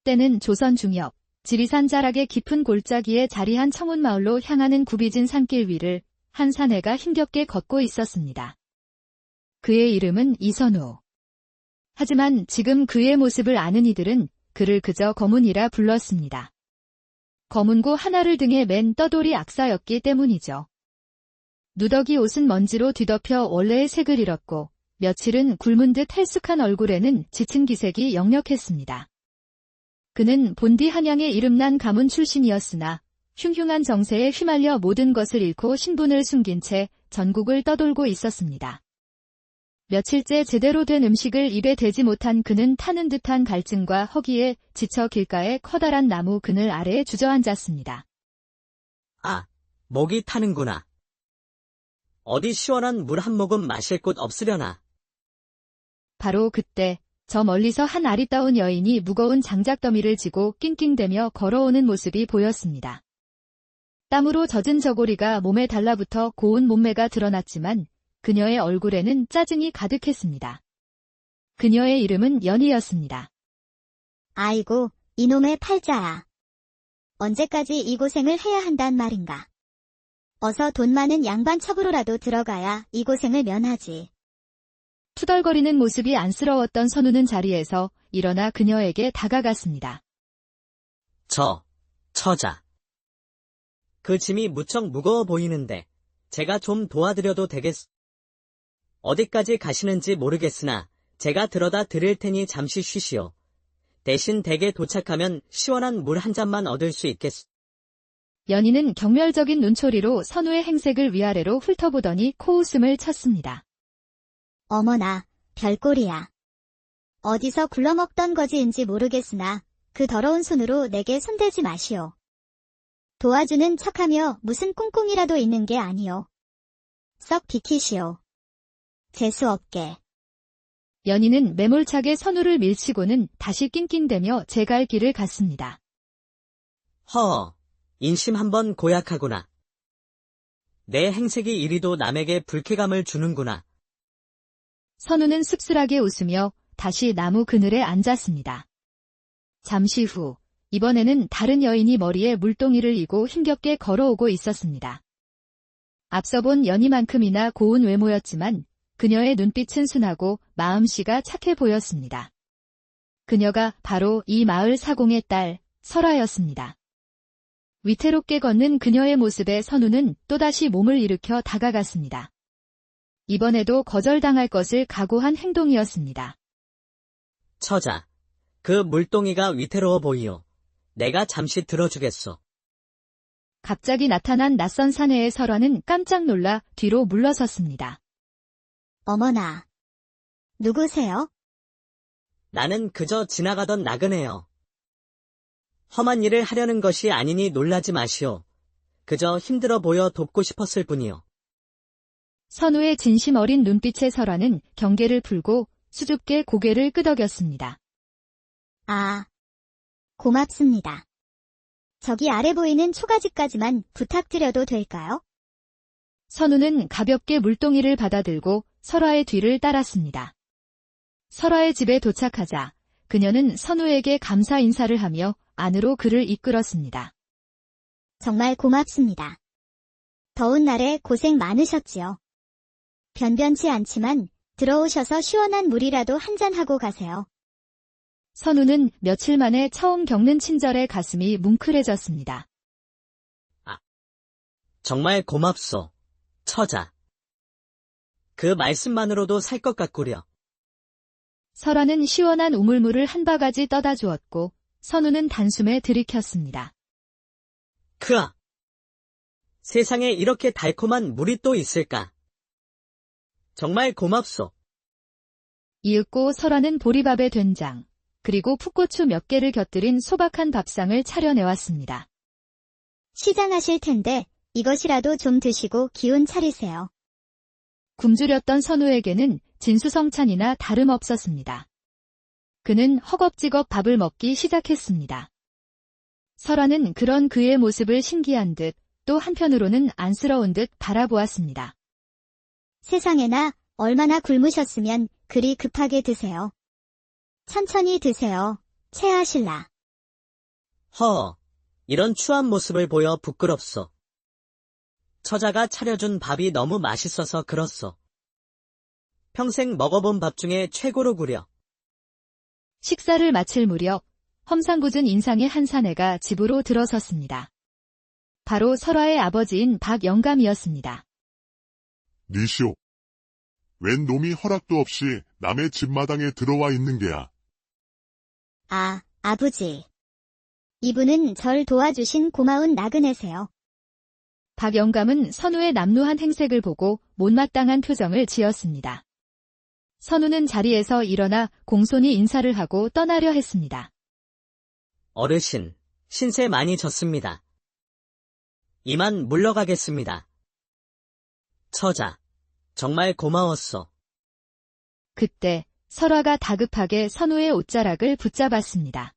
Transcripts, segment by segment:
때는 조선 중엽, 지리산 자락의 깊은 골짜기에 자리한 청운마을로 향하는 굽이진 산길 위를 한 사내가 힘겹게 걷고 있었습니다. 그의 이름은 이선우. 하지만 지금 그의 모습을 아는 이들은 그를 그저 거문이라 불렀습니다. 검은고 하나를 등에 맨 떠돌이 악사였기 때문이죠. 누더기 옷은 먼지로 뒤덮여 원래의 색을 잃었고 며칠은 굶은 듯 헬쑥한 얼굴에는 지친 기색이 역력했습니다. 그는 본디 한양의 이름난 가문 출신이었으나 흉흉한 정세에 휘말려 모든 것을 잃고 신분을 숨긴 채 전국을 떠돌고 있었습니다. 며칠째 제대로 된 음식을 입에 대지 못한 그는 타는 듯한 갈증과 허기에 지쳐 길가의 커다란 나무 그늘 아래에 주저앉았습니다. 아, 목이 타는구나. 어디 시원한 물 한 모금 마실 곳 없으려나. 바로 그때 저 멀리서 한 아리따운 여인이 무거운 장작더미를 지고 낑낑대며 걸어오는 모습이 보였습니다. 땀으로 젖은 저고리가 몸에 달라붙어 고운 몸매가 드러났지만 그녀의 얼굴에는 짜증이 가득했습니다. 그녀의 이름은 연희였습니다. 아이고, 이놈의 팔자야. 언제까지 이 고생을 해야 한단 말인가. 어서 돈 많은 양반 첩으로라도 들어가야 이 고생을 면하지. 투덜거리는 모습이 안쓰러웠던 선우는 자리에서 일어나 그녀에게 다가갔습니다. 처자. 그 짐이 무척 무거워 보이는데 제가 좀 도와드려도 되겠소? 어디까지 가시는지 모르겠으나 제가 들어다 드릴 테니 잠시 쉬시오. 대신 댁에 도착하면 시원한 물 한 잔만 얻을 수 있겠소. 연희는 경멸적인 눈초리로 선우의 행색을 위아래로 훑어보더니 코웃음을 쳤습니다. 어머나, 별꼴이야. 어디서 굴러먹던 거지인지 모르겠으나 그 더러운 손으로 내게 손대지 마시오. 도와주는 척하며 무슨 꿍꿍이라도 있는 게 아니오. 썩 비키시오. 재수없게. 연희는 매몰차게 선우를 밀치고는 다시 낑낑대며 제 갈 길을 갔습니다. 인심 한번 고약하구나. 내 행색이 이리도 남에게 불쾌감을 주는구나. 선우는 씁쓸하게 웃으며 다시 나무 그늘에 앉았습니다. 잠시 후 이번에는 다른 여인이 머리에 물동이를 이고 힘겹게 걸어오고 있었습니다. 앞서 본 연희만큼이나 고운 외모였지만 그녀의 눈빛은 순하고 마음씨가 착해 보였습니다. 그녀가 바로 이 마을 사공의 딸 설아였습니다. 위태롭게 걷는 그녀의 모습에 선우는 또다시 몸을 일으켜 다가갔습니다. 이번에도 거절당할 것을 각오한 행동이었습니다. 처자, 그 물동이가 위태로워 보이오. 내가 잠시 들어주겠소. 갑자기 나타난 낯선 사내의 설아는 깜짝 놀라 뒤로 물러섰습니다. 어머나. 누구세요? 나는 그저 지나가던 나그네요. 험한 일을 하려는 것이 아니니 놀라지 마시오. 그저 힘들어 보여 돕고 싶었을 뿐이요. 선우의 진심 어린 눈빛의 설아는 경계를 풀고 수줍게 고개를 끄덕였습니다. 아, 고맙습니다. 저기 아래 보이는 초가집까지만 부탁드려도 될까요? 선우는 가볍게 물동이를 받아들고 설아의 뒤를 따랐습니다. 설아의 집에 도착하자 그녀는 선우에게 감사 인사를 하며 안으로 그를 이끌었습니다. 정말 고맙습니다. 더운 날에 고생 많으셨지요. 변변치 않지만 들어오셔서 시원한 물이라도 한잔하고 가세요. 선우는 며칠 만에 처음 겪는 친절에 가슴이 뭉클해졌습니다. 정말 고맙소, 처자. 그 말씀만으로도 살 것 같구려. 설아는 시원한 우물물을 한 바가지 떠다 주었고 선우는 단숨에 들이켰습니다. 크아! 세상에 이렇게 달콤한 물이 또 있을까? 정말 고맙소. 이윽고 설아는 보리밥에 된장, 그리고 풋고추 몇 개를 곁들인 소박한 밥상을 차려내왔습니다. 시장하실 텐데 이것이라도 좀 드시고 기운 차리세요. 굶주렸던 선우에게는 진수성찬이나 다름없었습니다. 그는 허겁지겁 밥을 먹기 시작했습니다. 설아는 그런 그의 모습을 신기한 듯 또 한편으로는 안쓰러운 듯 바라보았습니다. 세상에나 얼마나 굶으셨으면 그리 급하게 드세요. 천천히 드세요, 체하실라. 이런 추한 모습을 보여 부끄럽소. 처자가 차려준 밥이 너무 맛있어서 그렇소. 평생 먹어본 밥 중에 최고로 구려. 식사를 마칠 무렵 험상궂은 인상의 한 사내가 집으로 들어섰습니다. 바로 설화의 아버지인 박영감이었습니다. 니시오. 웬 놈이 허락도 없이 남의 집마당에 들어와 있는 게야. 아, 아버지. 이분은 절 도와주신 고마운 나그네세요. 박영감은 선우의 남루한 행색을 보고 못마땅한 표정을 지었습니다. 선우는 자리에서 일어나 공손히 인사를 하고 떠나려 했습니다. 어르신, 신세 많이 졌습니다. 이만 물러가겠습니다. 처자, 정말 고마웠소. 그때 설화가 다급하게 선우의 옷자락을 붙잡았습니다.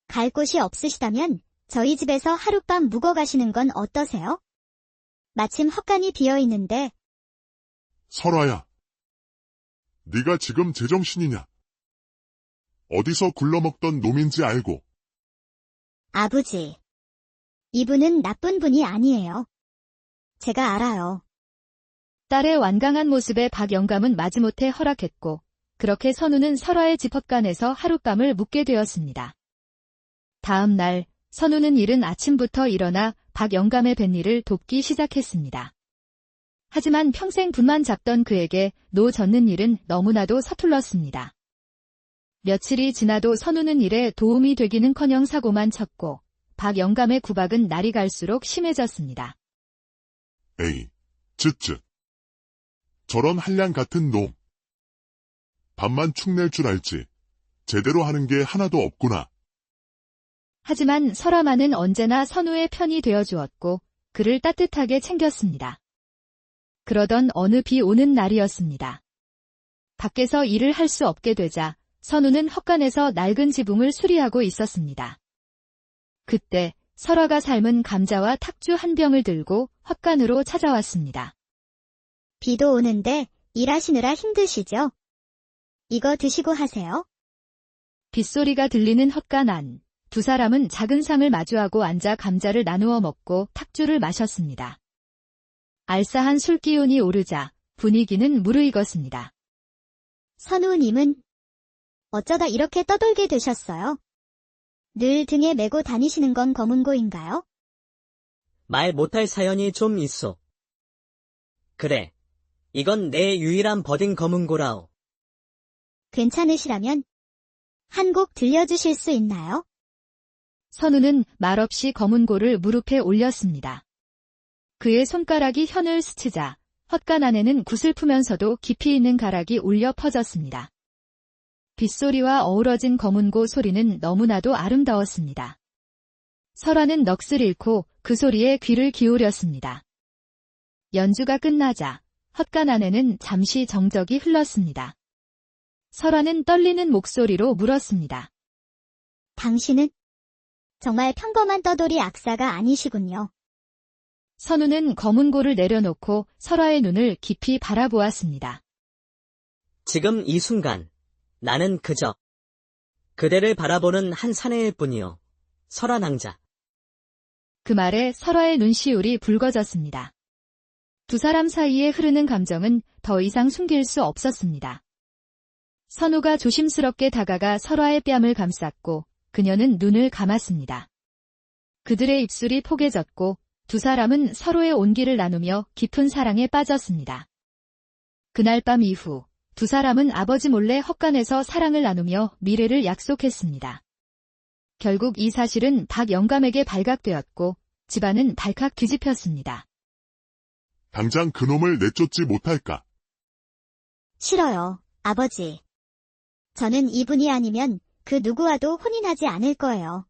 갈 곳이 없으시다면 저희 집에서 하룻밤 묵어 가시는 건 어떠세요? 마침 헛간이 비어 있는데. 설아야. 네가 지금 제정신이냐? 어디서 굴러먹던 놈인지 알고. 아버지. 이분은 나쁜 분이 아니에요. 제가 알아요. 딸의 완강한 모습에 박영감은 마지못해 허락했고, 그렇게 선우는 설화의 집 헛간에서 하룻밤을 묵게 되었습니다. 다음 날, 선우는 이른 아침부터 일어나 박영감의 뱃일을 돕기 시작했습니다. 하지만 평생 분만 잡던 그에게 노 젓는 일은 너무나도 서툴렀습니다. 며칠이 지나도 선우는 일에 도움이 되기는커녕 사고만 쳤고, 박영감의 구박은 날이 갈수록 심해졌습니다. 에이, 쯧쯧. 저런 한량 같은 놈. 밥만 축낼 줄 알지. 제대로 하는 게 하나도 없구나. 하지만 설화만은 언제나 선우의 편이 되어주었고 그를 따뜻하게 챙겼습니다. 그러던 어느 비 오는 날이었습니다. 밖에서 일을 할 수 없게 되자 선우는 헛간에서 낡은 지붕을 수리하고 있었습니다. 그때 설화가 삶은 감자와 탁주 한 병을 들고 헛간으로 찾아왔습니다. 비도 오는데 일하시느라 힘드시죠? 이거 드시고 하세요. 빗소리가 들리는 헛간 안, 두 사람은 작은 상을 마주하고 앉아 감자를 나누어 먹고 탁주를 마셨습니다. 알싸한 술 기운이 오르자 분위기는 무르익었습니다. 선우님은 어쩌다 이렇게 떠돌게 되셨어요? 늘 등에 메고 다니시는 건 검은고인가요? 말 못할 사연이 좀 있어. 그래, 이건 내 유일한 버딩 검은고라오. 괜찮으시라면 한 곡 들려주실 수 있나요? 선우는 말없이 검은고를 무릎에 올렸습니다. 그의 손가락이 현을 스치자 헛간 안에는 구슬프면서도 깊이 있는 가락이 울려 퍼졌습니다. 빗소리와 어우러진 검은고 소리는 너무나도 아름다웠습니다. 설화는 넋을 잃고 그 소리에 귀를 기울였습니다. 연주가 끝나자 헛간 안에는 잠시 정적이 흘렀습니다. 설화는 떨리는 목소리로 물었습니다. 당신은 정말 평범한 떠돌이 악사가 아니시군요. 선우는 검은고를 내려놓고 설화의 눈을 깊이 바라보았습니다. 지금 이 순간 나는 그저 그대를 바라보는 한 사내일 뿐이요. 설화 낭자. 그 말에 설화의 눈시울이 붉어졌습니다. 두 사람 사이에 흐르는 감정은 더 이상 숨길 수 없었습니다. 선우가 조심스럽게 다가가 설화의 뺨을 감쌌고 그녀는 눈을 감았습니다. 그들의 입술이 포개졌고 두 사람은 서로의 온기를 나누며 깊은 사랑에 빠졌습니다. 그날 밤 이후 두 사람은 아버지 몰래 헛간에서 사랑을 나누며 미래를 약속했습니다. 결국 이 사실은 박영감에게 발각되었고 집안은 발칵 뒤집혔습니다. 당장 그놈을 내쫓지 못할까? 싫어요, 아버지. 저는 이분이 아니면 그 누구와도 혼인하지 않을 거예요.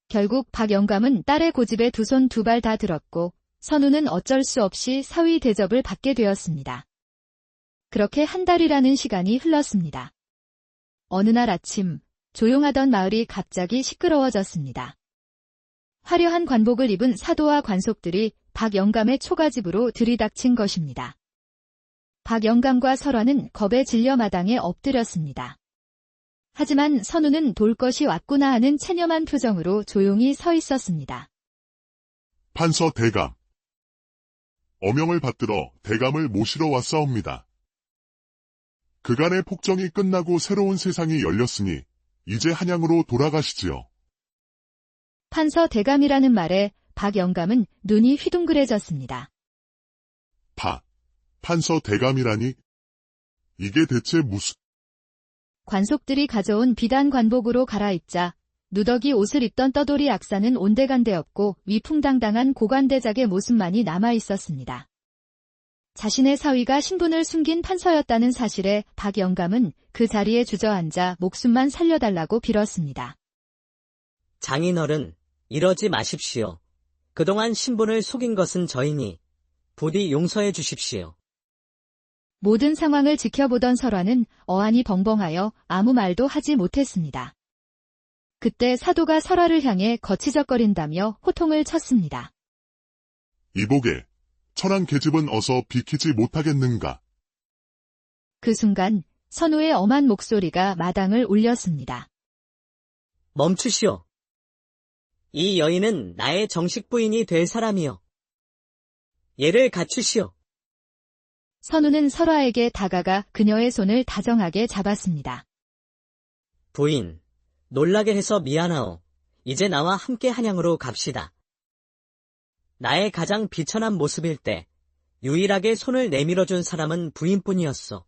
결국 박영감은 딸의 고집에 두 손 두 발 다 들었고 선우는 어쩔 수 없이 사위 대접을 받게 되었습니다. 그렇게 한 달이라는 시간이 흘렀습니다. 어느 날 아침 조용하던 마을이 갑자기 시끄러워졌습니다. 화려한 관복을 입은 사도와 관속들이 박영감의 초가집으로 들이닥친 것입니다. 박영감과 설화는 겁에 질려 마당에 엎드렸습니다. 하지만 선우는 돌 것이 왔구나 하는 체념한 표정으로 조용히 서 있었습니다. 판서 대감. 어명을 받들어 대감을 모시러 왔사옵니다. 그간의 폭정이 끝나고 새로운 세상이 열렸으니 이제 한양으로 돌아가시지요. 판서 대감이라는 말에 박 영감은 눈이 휘둥그레졌습니다. 판서 대감이라니? 이게 대체 무슨... 관속들이 가져온 비단 관복으로 갈아입자 누더기 옷을 입던 떠돌이 악사는 온데간데없고 위풍당당한 고관대작의 모습만이 남아있었습니다. 자신의 사위가 신분을 숨긴 판서였다는 사실에 박 영감은 그 자리에 주저앉아 목숨만 살려달라고 빌었습니다. 장인어른, 이러지 마십시오. 그동안 신분을 속인 것은 저이니 부디 용서해 주십시오. 모든 상황을 지켜보던 설화는 어안이 벙벙하여 아무 말도 하지 못했습니다. 그때 사도가 설화를 향해 거치적거린다며 호통을 쳤습니다. 이보게, 천한 계집은 어서 비키지 못하겠는가? 그 순간 선우의 엄한 목소리가 마당을 울렸습니다. 멈추시오. 이 여인은 나의 정식 부인이 될 사람이요. 얘를 갖추시오. 선우는 설화에게 다가가 그녀의 손을 다정하게 잡았습니다. 부인, 놀라게 해서 미안하오. 이제 나와 함께 한양으로 갑시다. 나의 가장 비천한 모습일 때 유일하게 손을 내밀어준 사람은 부인뿐이었소.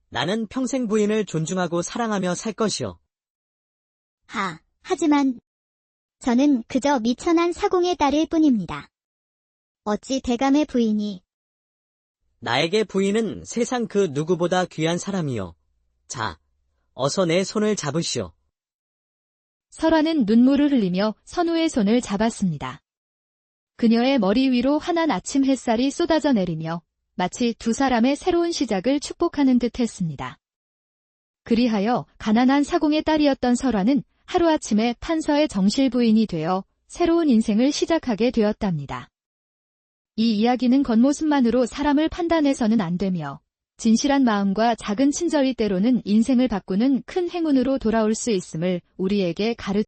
나는 평생 부인을 존중하고 사랑하며 살 것이오. 하지만 저는 그저 미천한 사공의 딸일 뿐입니다. 어찌 대감의 부인이... 나에게 부인은 세상 그 누구보다 귀한 사람이요. 자, 어서 내 손을 잡으시오. 설화는 눈물을 흘리며 선우의 손을 잡았습니다. 그녀의 머리 위로 환한 아침 햇살이 쏟아져 내리며 마치 두 사람의 새로운 시작을 축복하는 듯 했습니다. 그리하여 가난한 사공의 딸이었던 설화는 하루아침에 판서의 정실 부인이 되어 새로운 인생을 시작하게 되었답니다. 이 이야기는 겉모습만으로 사람을 판단해서는 안 되며 진실한 마음과 작은 친절이 때로는 인생을 바꾸는 큰 행운으로 돌아올 수 있음을 우리에게 가르칩니다.